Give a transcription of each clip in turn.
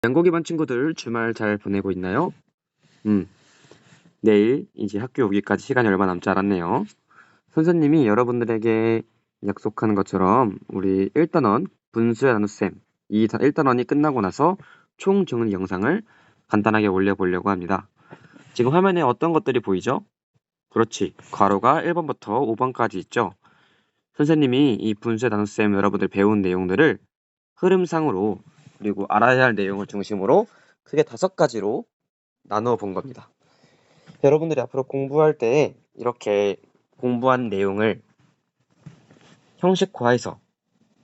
양고기 반 친구들 주말 잘 보내고 있나요? 내일 이제 학교 오기까지 시간이 얼마 남지 않았네요. 선생님이 여러분들에게 약속한 것처럼 우리 1단원 분수의 나눗셈 이 1단원이 끝나고 나서 총 정리 영상을 간단하게 올려보려고 합니다. 지금 화면에 어떤 것들이 보이죠? 그렇지. 괄호가 1번부터 5번까지 있죠? 선생님이 이 분수의 나눗셈 여러분들 배운 내용들을 흐름상으로 그리고 알아야 할 내용을 중심으로 크게 5가지로 나누어 본 겁니다. 여러분들이 앞으로 공부할 때 이렇게 공부한 내용을 형식화해서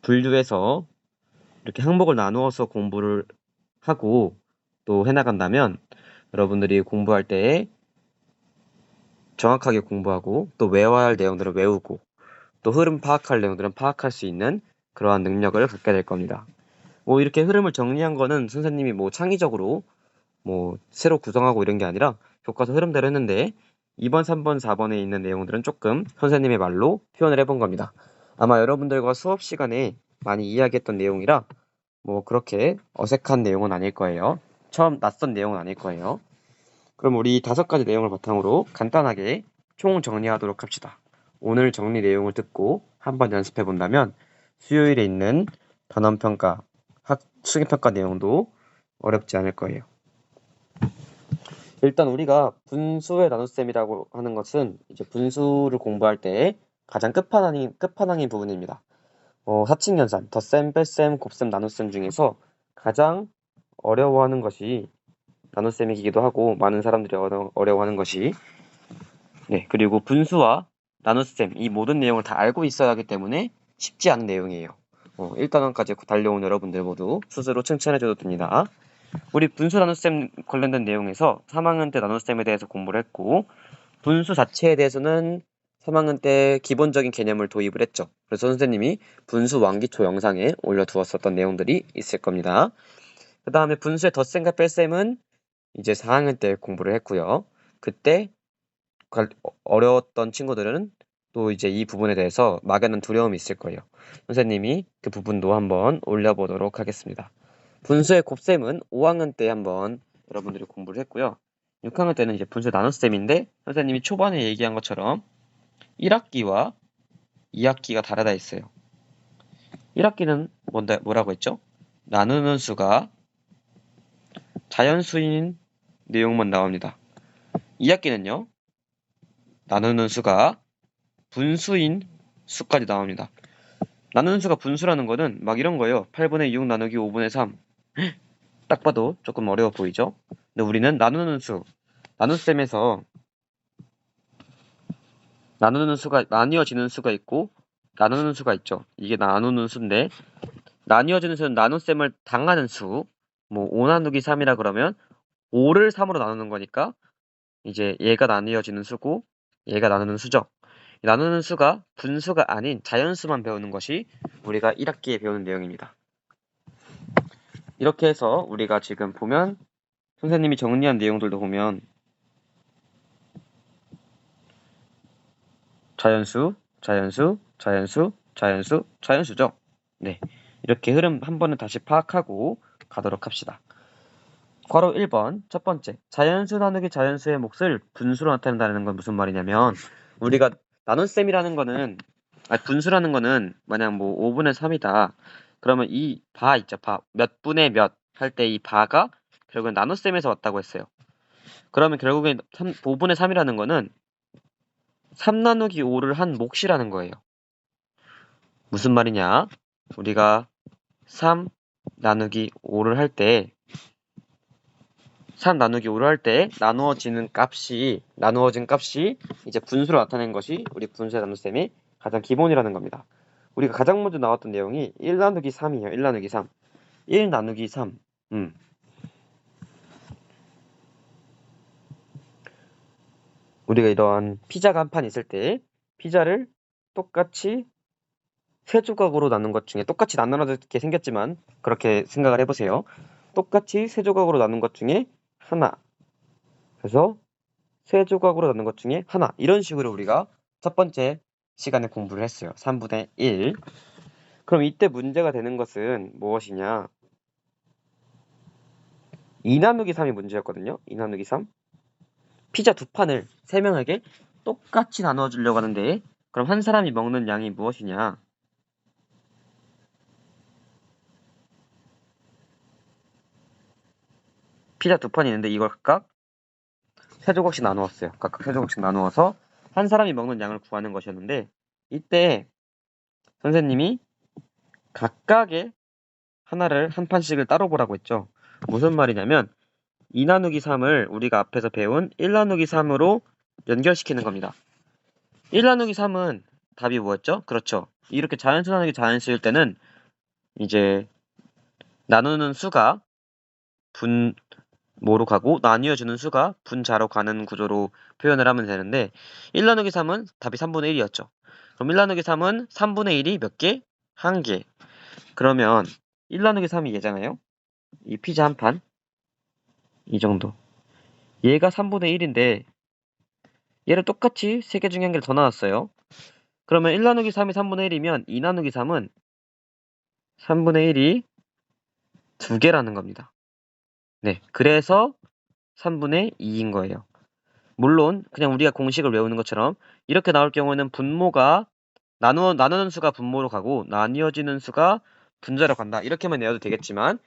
분류해서 이렇게 항목을 나누어서 공부를 하고 또 해나간다면 여러분들이 공부할 때 정확하게 공부하고 또 외워야 할 내용들을 외우고 또 흐름 파악할 내용들은 파악할 수 있는 그러한 능력을 갖게 될 겁니다. 이렇게 흐름을 정리한 거는 선생님이 창의적으로 새로 구성하고 이런 게 아니라 교과서 흐름대로 했는데 2번, 3번, 4번에 있는 내용들은 조금 선생님의 말로 표현을 해본 겁니다. 아마 여러분들과 수업 시간에 많이 이야기했던 내용이라 그렇게 어색한 내용은 아닐 거예요. 처음 낯선 내용은 아닐 거예요. 그럼 우리 5가지 내용을 바탕으로 간단하게 총 정리하도록 합시다. 오늘 정리 내용을 듣고 한번 연습해 본다면 수요일에 있는 단원평가, 수기평가 내용도 어렵지 않을 거예요. 일단 우리가 분수의 나눗셈이라고 하는 것은 이제 분수를 공부할 때 가장 끝판왕인 부분입니다. 사칙연산, 덧셈, 뺄셈, 곱셈, 나눗셈 중에서 가장 어려워하는 것이 나눗셈이기도 하고 많은 사람들이 어려워하는 것이 그리고 분수와 나눗셈 이 모든 내용을 다 알고 있어야 하기 때문에 쉽지 않은 내용이에요. 1단원까지 달려온 여러분들 모두 스스로 칭찬해줘도 됩니다. 우리 분수 나눗셈 관련된 내용에서 3학년 때 나눗셈에 대해서 공부를 했고 분수 자체에 대해서는 3학년 때 기본적인 개념을 도입을 했죠. 그래서 선생님이 분수 왕기초 영상에 올려두었었던 내용들이 있을 겁니다. 그 다음에 분수의 덧셈과 뺄셈은 이제 4학년 때 공부를 했고요. 그때 어려웠던 친구들은 또 이제 이 부분에 대해서 막연한 두려움이 있을 거예요. 선생님이 그 부분도 한번 올려보도록 하겠습니다. 분수의 곱셈은 5학년 때 한번 여러분들이 공부를 했고요. 6학년 때는 이제 분수의 나눗셈인데 선생님이 초반에 얘기한 것처럼 1학기와 2학기가 다르다 했어요. 1학기는 뭐라고 했죠? 나누는 수가 자연수인 내용만 나옵니다. 2학기는요. 나누는 수가 분수인 수까지 나옵니다. 나누는 수가 분수라는 거는 막 이런 거예요. 8분의 6 나누기 5분의 3. 딱 봐도 조금 어려워 보이죠? 근데 우리는 나누는 수, 나눗셈에서 나누는 수가 나뉘어지는 수가 있고 나누는 수가 있죠. 이게 나누는 수인데 나뉘어지는 수는 나눗셈을 당하는 수. 5 나누기 3이라 그러면 5를 3으로 나누는 거니까 이제 얘가 나뉘어지는 수고 얘가 나누는 수죠. 나누는 수가 분수가 아닌 자연수만 배우는 것이 우리가 1학기에 배우는 내용입니다. 이렇게 해서 우리가 지금 보면 선생님이 정리한 내용들도 보면 자연수, 자연수, 자연수, 자연수, 자연수죠. 네, 이렇게 흐름 한 번은 다시 파악하고 가도록 합시다. 괄호 1번 첫 번째 자연수 나누기 자연수의 몫을 분수로 나타낸다는 건 무슨 말이냐면 우리가 나눗셈이라는 거는 분수라는 거는 만약 5분의 3이다 그러면 이 바 있죠. 바 몇 분의 몇 할 때 이 바가 결국엔 나눗셈에서 왔다고 했어요. 그러면 결국엔 5분의 3이라는 거는 3 나누기 5를 한 몫이라는 거예요. 무슨 말이냐? 우리가 3 나누기 5를 할 때 3 나누기 5를 할 때 나누어진 값이 이제 분수로 나타낸 것이 우리 분수의 나눗셈의 가장 기본이라는 겁니다. 우리가 가장 먼저 나왔던 내용이 1 나누기 3이에요. 1 나누기 3. 1 나누기 3. 우리가 이러한 피자가 한 판 있을 때 피자를 똑같이 세 조각으로 나눈 것 중에 똑같이 나눠지게 생겼지만 그렇게 생각을 해보세요. 똑같이 세 조각으로 나눈 것 중에 하나. 그래서 세 조각으로 나눈 것 중에 하나. 이런 식으로 우리가 첫 번째 시간에 공부를 했어요. 3분의 1. 그럼 이때 문제가 되는 것은 무엇이냐? 2 나누기 3이 문제였거든요. 2 나누기 3. 피자 두 판을 3명에게 똑같이 나누어 주려고 하는데 그럼 한 사람이 먹는 양이 무엇이냐? 피자 두 판이 있는데 이걸 각각 3조각씩 나누었어요. 각각 3조각씩 나누어서 한 사람이 먹는 양을 구하는 것이었는데 이때 선생님이 각각의 하나를 한 판씩을 따로 보라고 했죠. 무슨 말이냐면 2 나누기 3을 우리가 앞에서 배운 1 나누기 3으로 연결시키는 겁니다. 1 나누기 3은 답이 뭐였죠? 그렇죠. 이렇게 자연수 나누기 자연수일 때는 이제 나누는 수가 분모로 가고 나뉘어주는 수가 분자로 가는 구조로 표현을 하면 되는데 1 나누기 3은 답이 3분의 1이었죠. 그럼 1 나누기 3은 3분의 1이 몇 개? 1개. 그러면 1 나누기 3이 얘잖아요. 이 피자 한 판. 이 정도. 얘가 3분의 1인데 얘를 똑같이 3개 중에 한 개를 더 나눴어요. 그러면 1 나누기 3이 3분의 1이면 2 나누기 3은 3분의 1이 2개라는 겁니다. 네, 그래서 3분의 2인 거예요. 물론 그냥 우리가 공식을 외우는 것처럼 이렇게 나올 경우에는 분모가 나누는 수가 분모로 가고 나뉘어지는 수가 분자로 간다. 이렇게만 외워도 되겠지만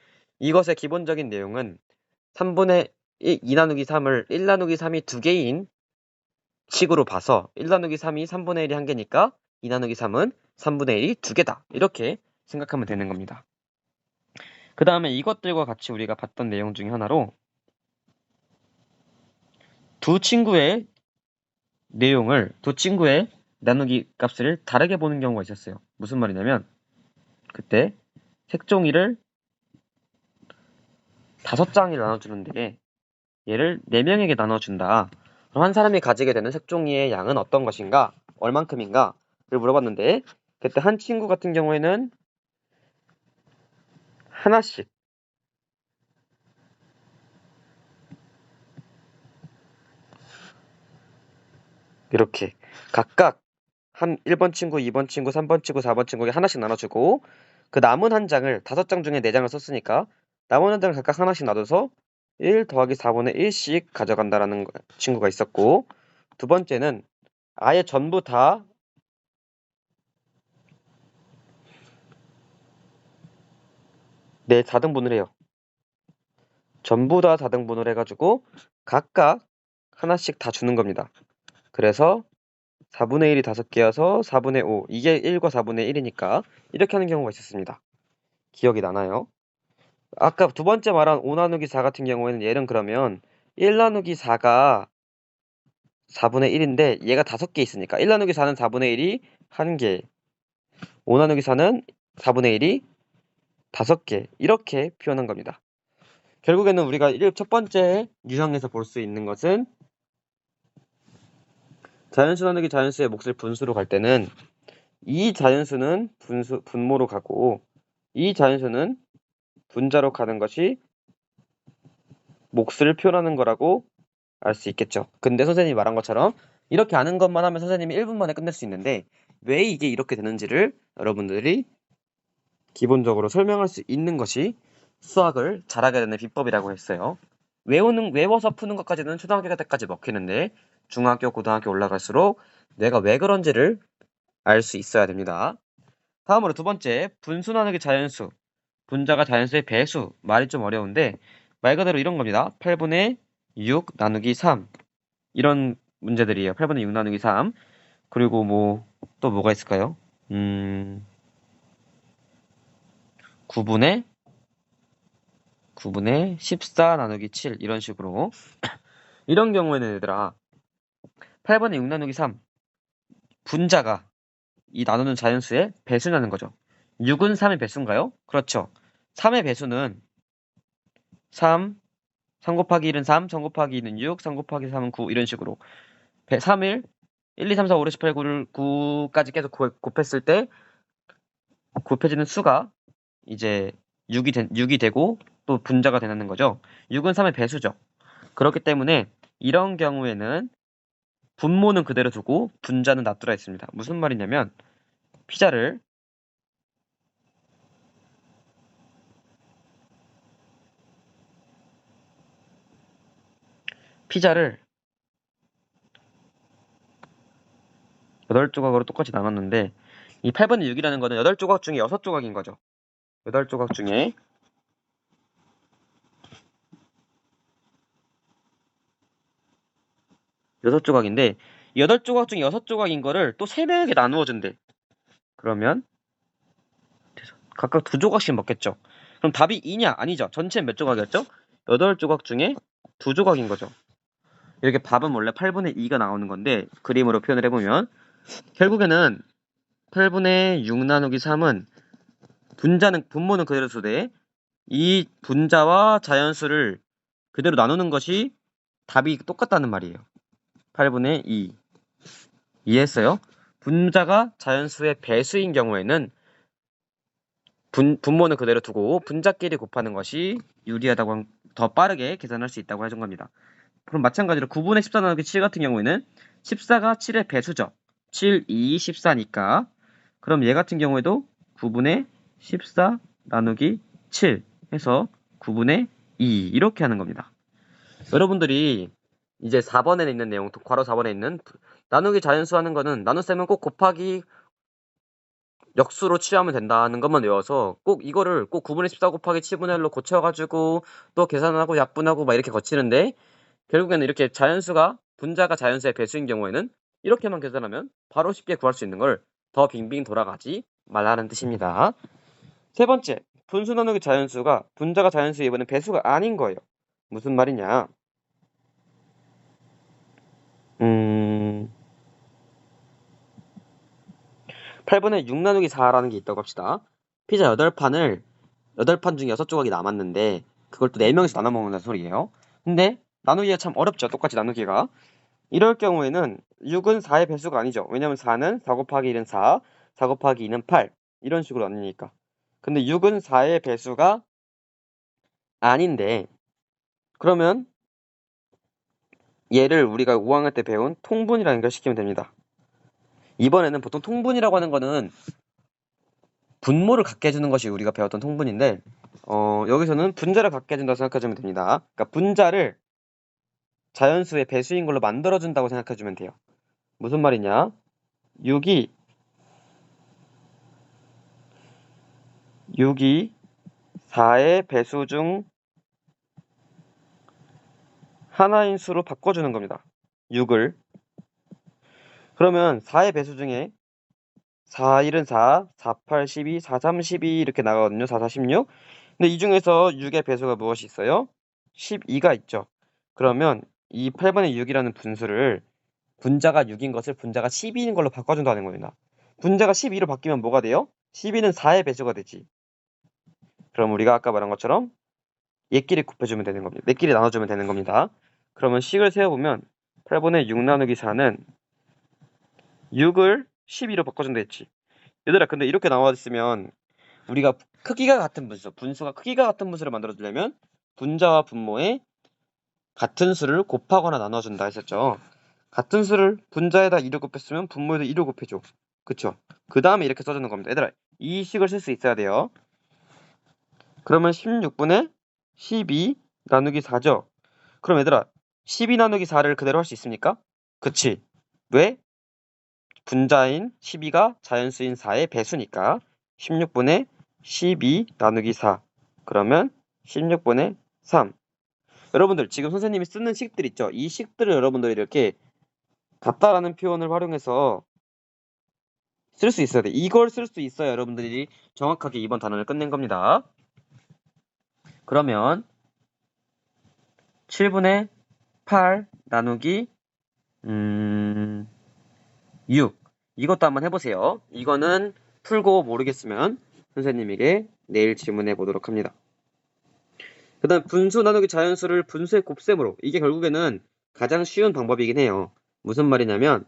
이것의 기본적인 내용은 3분의 2 나누기 3을 1 나누기 3이 2개인 식으로 봐서 1 나누기 3이 3분의 1이 1개니까 2 나누기 3은 3분의 1이 2개다. 이렇게 생각하면 되는 겁니다. 그 다음에 이것들과 같이 우리가 봤던 내용 중에 하나로 두 친구의 나누기 값을 다르게 보는 경우가 있었어요. 무슨 말이냐면 그때 색종이를 5장이 나눠주는데 얘를 4명에게 나눠준다. 그럼 한 사람이 가지게 되는 색종이의 양은 어떤 것인가? 얼만큼인가? 를 물어봤는데 그때 한 친구 같은 경우에는 하나씩 이렇게 각각 한 1번 친구, 2번 친구, 3번 친구, 4번 친구에게 하나씩 나눠주고 그 남은 한 장을 5장 중에 4장을 썼으니까 남은 한 장을 각각 하나씩 놔둬서 1 더하기 4분의 1씩 가져간다라는 친구가 있었고 두 번째는 아예 전부 다 네, 4등분을 해요. 전부 다 4등분을 해가지고 각각 하나씩 다 주는 겁니다. 그래서 4분의 1이 5개여서 4분의 5 이게 1과 4분의 1이니까 이렇게 하는 경우가 있었습니다. 기억이 나나요? 아까 두 번째 말한 5 나누기 4 같은 경우에는 얘는 그러면 1 나누기 4가 4분의 1인데 얘가 5개 있으니까 1 나누기 4는 4분의 1이 1개 5 나누기 4는 4분의 1이 5개 이렇게 표현한 겁니다. 결국에는 우리가 첫 번째 유형에서 볼 수 있는 것은 자연수 나누기 자연수의 몫을 분수로 갈 때는 이 자연수는 분모로 가고 이 자연수는 분자로 가는 것이 몫을 표현하는 거라고 알 수 있겠죠. 근데 선생님이 말한 것처럼 이렇게 아는 것만 하면 선생님이 1분 만에 끝낼 수 있는데 왜 이게 이렇게 되는지를 여러분들이 기본적으로 설명할 수 있는 것이 수학을 잘하게 되는 비법이라고 했어요. 외워서 푸는 것까지는 초등학교 때까지 먹히는데 중학교, 고등학교 올라갈수록 내가 왜 그런지를 알 수 있어야 됩니다. 다음으로 두 번째, 분수 나누기 자연수. 분자가 자연수의 배수. 말이 좀 어려운데 말 그대로 이런 겁니다. 8분의 6 나누기 3. 이런 문제들이에요. 8분의 6 나누기 3. 그리고 또 뭐가 있을까요? 9분의 14 나누기 7. 이런 식으로. 이런 경우에는 얘들아, 8분의 6 나누기 3. 분자가 이 나누는 자연수의 배수냐는 거죠. 6은 3의 배수인가요? 그렇죠. 3의 배수는 3, 3 곱하기 1은 3, 3 곱하기 2는 6, 3 곱하기 3은 9 이런 식으로 3일 1, 2, 3, 4, 5, 6, 7, 8, 9를 9까지 계속 곱했을 때 곱해지는 수가 이제 6이 되고 또 분자가 되는 거죠. 6은 3의 배수죠. 그렇기 때문에 이런 경우에는 분모는 그대로 두고 분자는 놔두라 했습니다. 무슨 말이냐면 피자를 피자를 8조각으로 똑같이 나눴는데 이 8분의 6이라는 거는 8조각 중에 6조각인 거죠. 8조각 중에 6조각인데 8조각 중에 6조각인 거를 또 3명에게 나누어 준대. 그러면 각각 2조각씩 먹겠죠. 그럼 답이 2냐? 아니죠. 전체 몇 조각이었죠? 8조각 중에 2조각인 거죠. 이렇게 밥은 원래 8분의 2가 나오는 건데 그림으로 표현을 해보면 결국에는 8분의 6 나누기 3은 분모는 그대로 두되 이 분자와 자연수를 그대로 나누는 것이 답이 똑같다는 말이에요. 8분의 2 이해했어요? 분자가 자연수의 배수인 경우에는 분모는 그대로 두고 분자끼리 곱하는 것이 유리하다고 더 빠르게 계산할 수 있다고 해준 겁니다. 그럼 마찬가지로 9분의 14 나누기 7 같은 경우에는 14가 7의 배수죠. 7, 2, 14니까 그럼 얘 같은 경우에도 9분의 14 나누기 7 해서 9분의 2 이렇게 하는 겁니다. 여러분들이 이제 4번에 있는 내용, 괄호 4번에 있는 나누기 자연수 하는 거는 나눗셈은 꼭 곱하기 역수로 취하면 된다는 것만 외워서 꼭 이거를 꼭 9분의 14 곱하기 7분의 1로 고쳐가지고 또 계산하고 약분하고 막 이렇게 거치는데 결국에는 이렇게 분자가 자연수의 배수인 경우에는 이렇게만 계산하면 바로 쉽게 구할 수 있는 걸 더 빙빙 돌아가지 말라는 뜻입니다. 세 번째, 분수 나누기 자연수가 분자가 자연수에 이번엔 배수가 아닌 거예요. 무슨 말이냐? 8분의 6 나누기 4라는 게 있다고 합시다. 피자 8판 중에 6조각이 남았는데 그걸 또 4명이서 나눠 먹는다는 소리예요. 근데 나누기가 참 어렵죠. 똑같이 나누기가. 이럴 경우에는 6은 4의 배수가 아니죠. 왜냐면 4는 4 곱하기 1은 4, 4 곱하기 2는 8 이런 식으로 나누니까. 근데 6은 4의 배수가 아닌데 그러면 얘를 우리가 5학년 때 배운 통분이랑 연결시키면 됩니다. 이번에는 보통 통분이라고 하는 거는 분모를 갖게 해주는 것이 우리가 배웠던 통분인데 여기서는 분자를 갖게 해준다고 생각해주면 됩니다. 그러니까 분자를 자연수의 배수인 걸로 만들어준다고 생각해주면 돼요. 무슨 말이냐? 6이 4의 배수 중 하나인 수로 바꿔주는 겁니다. 6을. 그러면 4의 배수 중에 4, 1은 4, 4, 8, 12, 4, 3, 12 이렇게 나가거든요. 4, 4, 16. 근데 이 중에서 6의 배수가 무엇이 있어요? 12가 있죠. 그러면 이 8번의 6이라는 분수를 분자가 6인 것을 분자가 12인 걸로 바꿔준다는 겁니다. 분자가 12로 바뀌면 뭐가 돼요? 12는 4의 배수가 되지. 그럼 우리가 아까 말한 것처럼 얘끼리 곱해주면 되는 겁니다. 얘끼리 나눠주면 되는 겁니다. 그러면 식을 세워보면 8분의 6 나누기 4는 6을 12로 바꿔준다 했지. 얘들아 근데 이렇게 나와 있으면 우리가 크기가 같은 분수가 크기가 같은 분수를 만들어주려면 분자와 분모에 같은 수를 곱하거나 나눠준다 했었죠. 같은 수를 분자에다 2를 곱했으면 분모에다 2를 곱해줘. 그쵸? 그 다음에 이렇게 써주는 겁니다. 얘들아 이 식을 쓸 수 있어야 돼요. 그러면 16분의 12 나누기 4죠. 그럼 얘들아 12 나누기 4를 그대로 할 수 있습니까? 그치? 왜? 분자인 12가 자연수인 4의 배수니까 16분의 12 나누기 4 그러면 16분의 3 여러분들 지금 선생님이 쓰는 식들 있죠? 이 식들을 여러분들이 이렇게 같다라는 표현을 활용해서 쓸 수 있어야 돼. 이걸 쓸 수 있어야 여러분들이 정확하게 이번 단원을 끝낸 겁니다. 그러면 7분의 8 나누기 6 이것도 한번 해보세요. 이거는 풀고 모르겠으면 선생님에게 내일 질문해 보도록 합니다. 그 다음 분수 나누기 자연수를 분수의 곱셈으로 이게 결국에는 가장 쉬운 방법이긴 해요. 무슨 말이냐면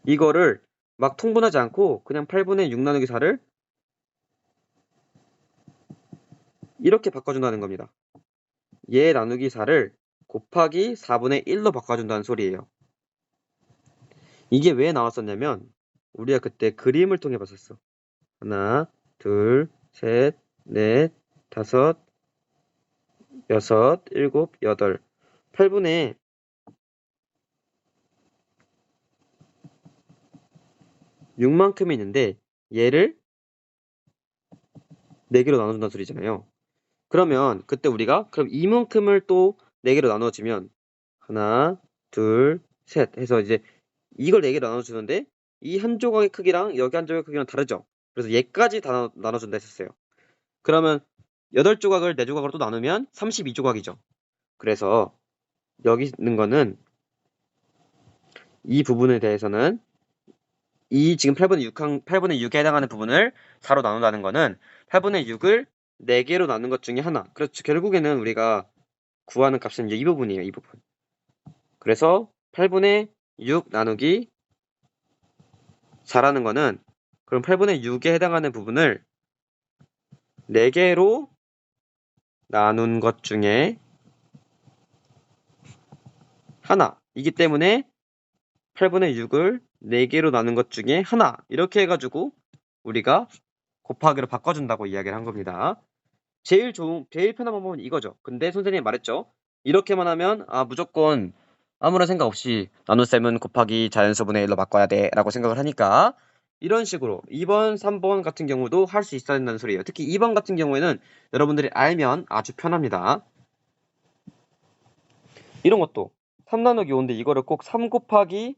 이거를 막 통분하지 않고 그냥 8분의 6 나누기 4를 이렇게 바꿔준다는 겁니다. 얘 나누기 4를 곱하기 4분의 1로 바꿔준다는 소리예요. 이게 왜 나왔었냐면 우리가 그때 그림을 통해 봤었어. 하나, 둘, 셋, 넷, 다섯, 여섯, 일곱, 여덟. 8분의 6만큼이 있는데 얘를 4개로 나눠준다는 소리잖아요. 그러면 그때 우리가 그럼 이만큼을 또 4개로 나눠주면 하나, 둘, 셋 해서 이제 이걸 4개로 나눠주는데 이 한 조각의 크기랑 여기 한 조각의 크기랑 다르죠. 그래서 얘까지 다 나눠준다 했었어요. 그러면 8조각을 4조각으로 또 나누면 32조각이죠. 그래서 여기 있는 거는 이 부분에 대해서는 이 지금 8분의 6에 해당하는 부분을 4로 나눈다는 거는 8분의 6을 4개로 나눈 것 중에 하나. 그렇죠. 결국에는 우리가 구하는 값은 이제 이 부분이에요. 이 부분. 그래서 8분의 6 나누기 4라는 거는 그럼 8분의 6에 해당하는 부분을 4개로 나눈 것 중에 하나이기 때문에 8분의 6을 4개로 나눈 것 중에 하나 이렇게 해가지고 우리가 곱하기로 바꿔준다고 이야기를 한 겁니다. 제일 편한 방법은 이거죠. 근데 선생님이 말했죠. 이렇게만 하면 무조건 아무런 생각 없이 나눗셈은 곱하기 자연수분의 1로 바꿔야 돼 라고 생각을 하니까 이런 식으로 2번, 3번 같은 경우도 할 수 있어야 된다는 소리예요. 특히 2번 같은 경우에는 여러분들이 알면 아주 편합니다. 이런 것도 3 나누기 5인데 이거를 꼭 3 곱하기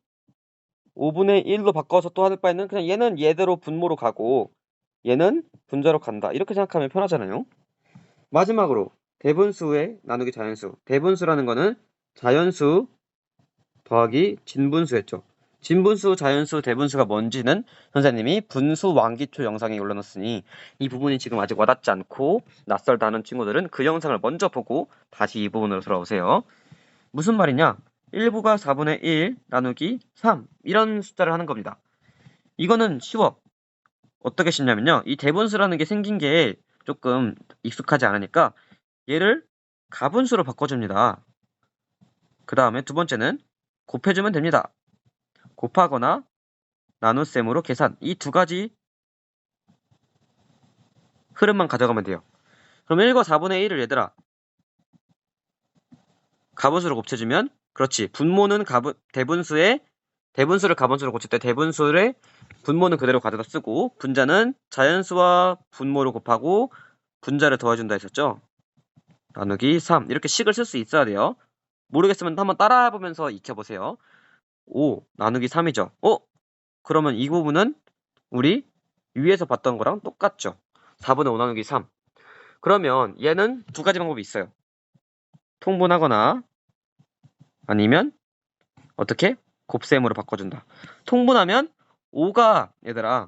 5분의 1로 바꿔서 또 하는 바에는 그냥 얘는 얘대로 분모로 가고 얘는 분자로 간다. 이렇게 생각하면 편하잖아요. 마지막으로 대분수의 나누기 자연수. 대분수라는 거는 자연수 더하기 진분수였죠. 진분수, 자연수, 대분수가 뭔지는 선생님이 분수 왕기초 영상에 올려놨으니 이 부분이 지금 아직 와닿지 않고 낯설다 하는 친구들은 그 영상을 먼저 보고 다시 이 부분으로 돌아오세요. 무슨 말이냐? 1부가 4분의 1 나누기 3 이런 숫자를 하는 겁니다. 이거는 쉬워. 어떻게 쉽냐면요. 이 대분수라는 게 생긴 게 조금 익숙하지 않으니까 얘를 가분수로 바꿔줍니다. 그 다음에 두 번째는 곱해주면 됩니다. 곱하거나 나눗셈으로 계산. 이 두 가지 흐름만 가져가면 돼요. 그럼 1과 4분의 1을 얘들아 가분수로 곱쳐주면 그렇지. 분모는 대분수를 가분수로 고칠 때 대분수의 분모는 그대로 가져다 쓰고 분자는 자연수와 분모를 곱하고 분자를 더해준다 했었죠. 나누기 3 이렇게 식을 쓸 수 있어야 돼요. 모르겠으면 한번 따라해보면서 익혀보세요. 5 나누기 3이죠. 그러면 이 부분은 우리 위에서 봤던 거랑 똑같죠. 4분의 5 나누기 3. 그러면 얘는 두 가지 방법이 있어요. 통분하거나 아니면 어떻게? 곱셈으로 바꿔준다. 통분하면 5가 얘들아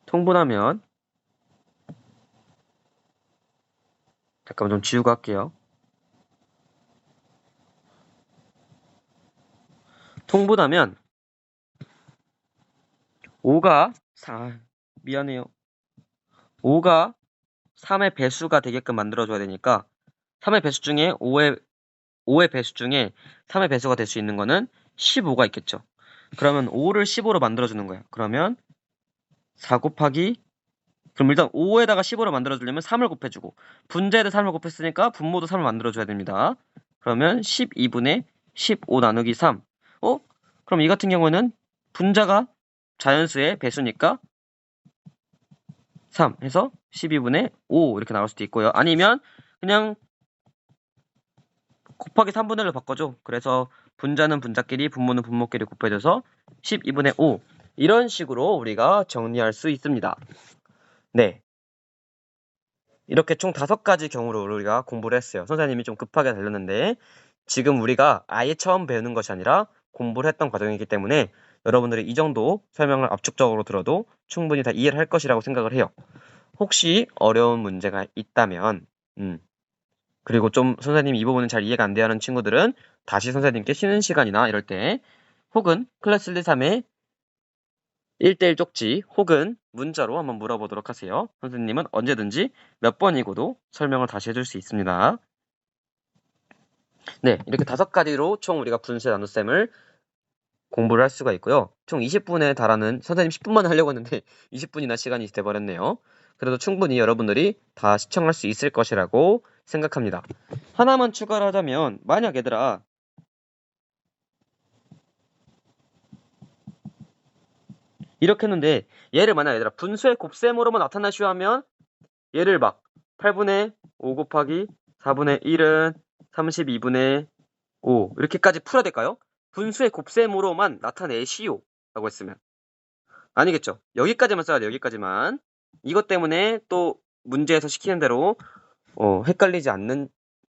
통분하면 잠깐만 좀 지우고 할게요. 통분하면 5가 미안해요. 5가 3의 배수가 되게끔 만들어줘야 되니까 3의 배수 중에 5의 배수 중에 3의 배수가 될 수 있는 거는 15가 있겠죠. 그러면 5를 15로 만들어주는 거예요. 그러면 4 곱하기 그럼 일단 5에다가 15를 만들어주려면 3을 곱해주고 분자에다 3을 곱했으니까 분모도 3을 만들어줘야 됩니다. 그러면 12분의 15 나누기 3. 그럼 이 같은 경우는 분자가 자연수의 배수니까 3 해서 12분의 5 이렇게 나올 수도 있고요. 아니면 그냥 곱하기 3분의 1로 바꿔줘. 그래서 분자는 분자끼리 분모는 분모끼리 곱해줘서 12분의 5 이런 식으로 우리가 정리할 수 있습니다. 네. 이렇게 총 5가지 경우로 우리가 공부를 했어요. 선생님이 좀 급하게 달렸는데 지금 우리가 아예 처음 배우는 것이 아니라 공부를 했던 과정이기 때문에 여러분들이 이 정도 설명을 압축적으로 들어도 충분히 다 이해를 할 것이라고 생각을 해요. 혹시 어려운 문제가 있다면 그리고 좀 선생님이 이 부분은 잘 이해가 안 돼요 하는 친구들은 다시 선생님께 쉬는 시간이나 이럴 때 혹은 클래스 1, 2, 3에 1대1 쪽지 혹은 문자로 한번 물어보도록 하세요. 선생님은 언제든지 몇 번이고도 설명을 다시 해줄 수 있습니다. 네, 이렇게 5가지로 총 우리가 분수의 나눗셈을 공부를 할 수가 있고요. 총 20분에 달하는 선생님 10분만 하려고 했는데 20분이나 시간이 돼버렸네요. 그래도 충분히 여러분들이 다 시청할 수 있을 것이라고 생각합니다. 하나만 추가를 하자면 만약 얘들아 이렇게 했는데 얘를 만약 얘들아 분수의 곱셈으로만 나타내시오 하면 얘를 막 8분의 5 곱하기 4분의 1은 32분의 5 이렇게까지 풀어야 될까요? 분수의 곱셈으로만 나타내시오 라고 했으면 아니겠죠. 여기까지만 써야 돼요. 여기까지만. 이것 때문에 또 문제에서 시키는 대로 헷갈리지 않는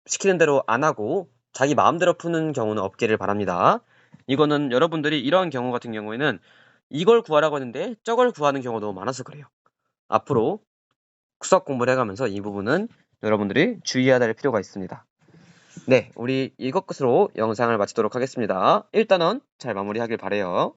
시키는 대로 안 하고 자기 마음대로 푸는 경우는 없기를 바랍니다. 이거는 여러분들이 이런 경우 같은 경우에는 이걸 구하라고 하는데 저걸 구하는 경우가 너무 많아서 그래요. 앞으로 수학 공부를 해가면서 이 부분은 여러분들이 주의해야 될 필요가 있습니다. 네, 우리 이것 끝으로 영상을 마치도록 하겠습니다. 일단은 잘 마무리하길 바래요.